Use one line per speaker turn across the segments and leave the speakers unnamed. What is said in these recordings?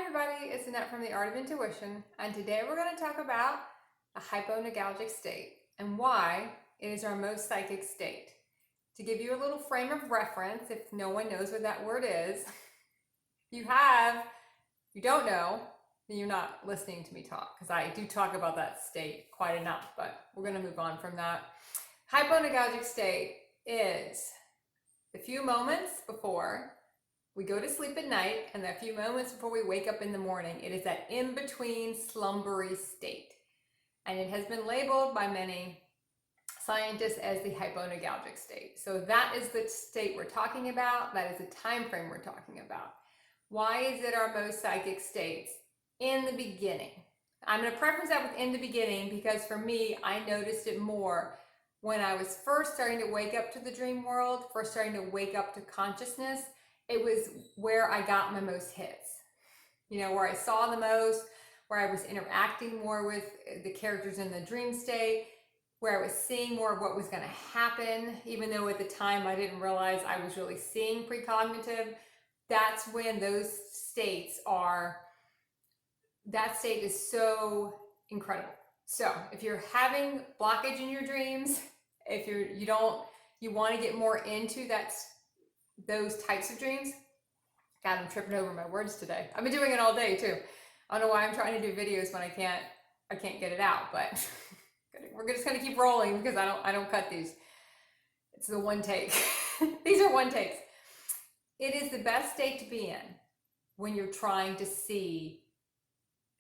Hi everybody, it's Annette from the Art of Intuition, and today we're going to talk about a hyponagalgic state and why it is our most psychic state. To give you a little frame of reference, if no one knows what that word is, if you don't know, then you're not listening to me talk, because I do talk about that state quite enough, but we're going to move on from that. Hyponagalgic state is the few moments before we go to sleep at night and a few moments before we wake up in the morning. It is that in-between slumbery state. And it has been labeled by many scientists as the hyponagalgic state. So that is the state we're talking about. That is the time frame we're talking about. Why is it our most psychic states? In the beginning. I'm going to preface that with in the beginning because for me, I noticed it more when I was first starting to wake up to the dream world, first starting to wake up to consciousness. It was where I got my most hits, where I saw the most, where I was interacting more with the characters in the dream state, where I was seeing more of what was going to happen, even though at the time I didn't realize I was really seeing precognitive. That's when that state is so incredible. So if you're having blockage in your dreams, if you want to get more into those types of dreams. God, I'm tripping over my words today. I've been doing it all day too. I don't know why I'm trying to do videos when I can't get it out, but we're just gonna keep rolling because I don't cut these. It's the one take. These are one takes. It is the best state to be in when you're trying to see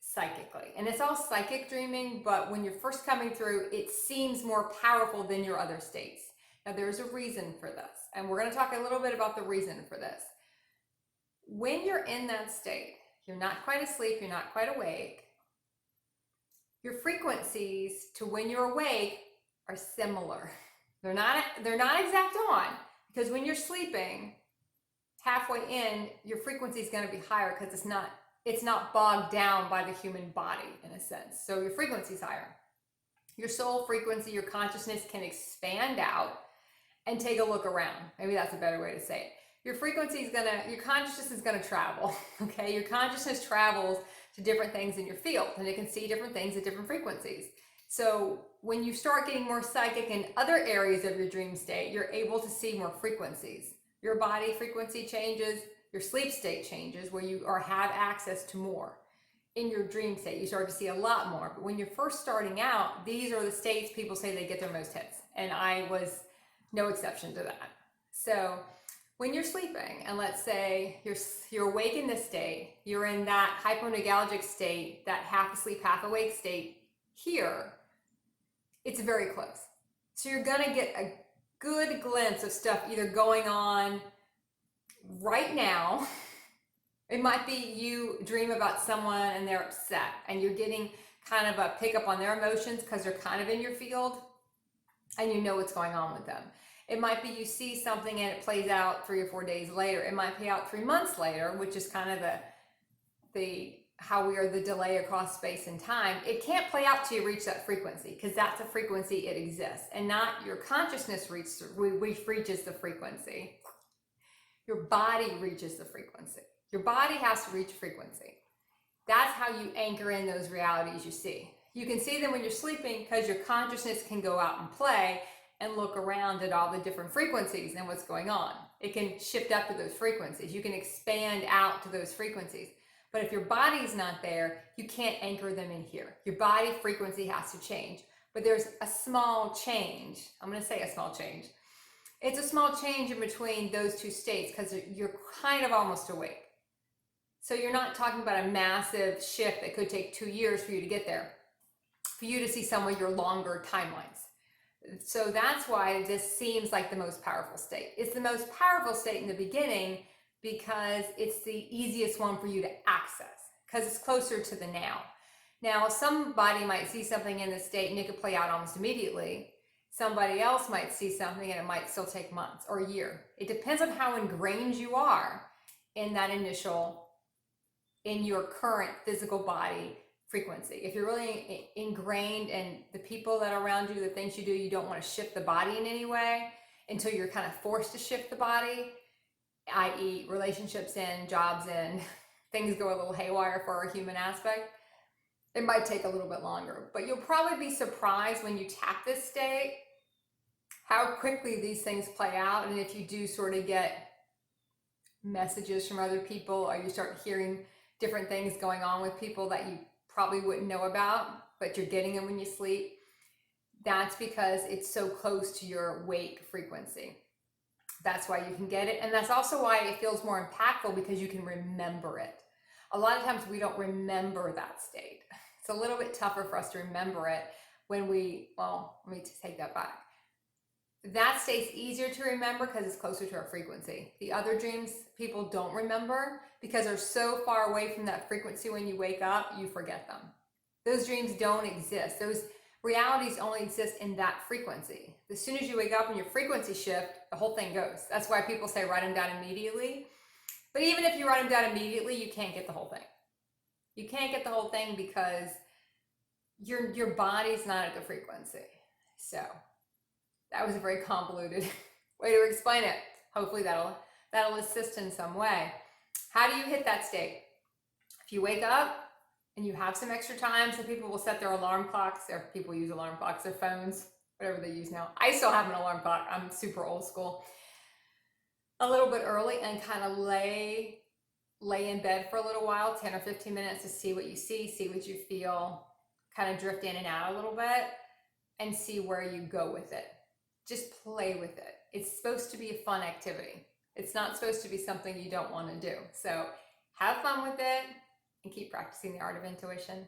psychically. And it's all psychic dreaming, but when you're first coming through, it seems more powerful than your other states. Now, there's a reason for this, and we're going to talk a little bit about the reason for this. When you're in that state, you're not quite asleep, you're not quite awake, your frequencies to when you're awake are similar. They're not exact on, because when you're sleeping, halfway in, your frequency is going to be higher because it's not bogged down by the human body in a sense. So your frequency is higher. Your soul frequency, your consciousness can expand out and take a look around. Maybe that's a better way to say it. Your consciousness is gonna travel, okay? Your consciousness travels to different things in your field, and it can see different things at different frequencies. So when you start getting more psychic in other areas of your dream state, you're able to see more frequencies. Your body frequency changes, your sleep state changes, where you have access to more. In your dream state, you start to see a lot more. But when you're first starting out, these are the states people say they get their most hits. And I was no exception to that. So when you're sleeping, and let's say you're awake in this state, you're in that hyponagalgic state, that half asleep, half awake state here, it's very close. So you're gonna get a good glimpse of stuff either going on right now. It might be you dream about someone and they're upset and you're getting kind of a pickup on their emotions because they're kind of in your field and you know what's going on with them. It might be you see something and it plays out 3 or 4 days later. It might play out 3 months later, which is kind of how we are the delay across space and time. It can't play out till you reach that frequency because that's a frequency, it exists, and not your consciousness reaches the frequency. Your body reaches the frequency. Your body has to reach frequency. That's how you anchor in those realities you see. You can see them when you're sleeping because your consciousness can go out and play and look around at all the different frequencies and what's going on. It can shift up to those frequencies. You can expand out to those frequencies. But if your body's not there, you can't anchor them in here. Your body frequency has to change. But there's a small change. I'm going to say a small change. It's a small change in between those two states because you're kind of almost awake. So you're not talking about a massive shift that could take 2 years for you to get there, for you to see some of your longer timelines. So that's why this seems like the most powerful state. It's the most powerful state in the beginning because it's the easiest one for you to access because it's closer to the now. Now, somebody might see something in this state and it could play out almost immediately. Somebody else might see something and it might still take months or a year. It depends on how ingrained you are in your current physical body frequency. If you're really ingrained in the people that are around you, the things you do, you don't want to shift the body in any way until you're kind of forced to shift the body, i.e. relationships in, jobs in, things go a little haywire for our human aspect, it might take a little bit longer. But you'll probably be surprised when you tap this state how quickly these things play out. And if you do sort of get messages from other people, or you start hearing different things going on with people that you probably wouldn't know about, but you're getting them when you sleep, that's because it's so close to your wake frequency. That's why you can get it. And that's also why it feels more impactful, because you can remember it. A lot of times we don't remember that state. It's a little bit tougher for us to remember it when well, let me take that back. That state's easier to remember because it's closer to our frequency. The other dreams people don't remember because they're so far away from that frequency. When you wake up, you forget them. Those dreams don't exist. Those realities only exist in that frequency. As soon as you wake up and your frequency shift, the whole thing goes. That's why people say write them down immediately. But even if you write them down immediately, you can't get the whole thing. You can't get the whole thing because your body's not at the frequency. So that was a very convoluted way to explain it. Hopefully that'll assist in some way. How do you hit that state? If you wake up and you have some extra time, some people will set their alarm clocks, or people use alarm clocks, their phones, whatever they use now. I still have an alarm clock. I'm super old school. A little bit early and kind of lay in bed for a little while, 10 or 15 minutes, to see what you see what you feel, kind of drift in and out a little bit and see where you go with it. Just play with it. It's supposed to be a fun activity. It's not supposed to be something you don't want to do. So have fun with it and keep practicing the art of intuition.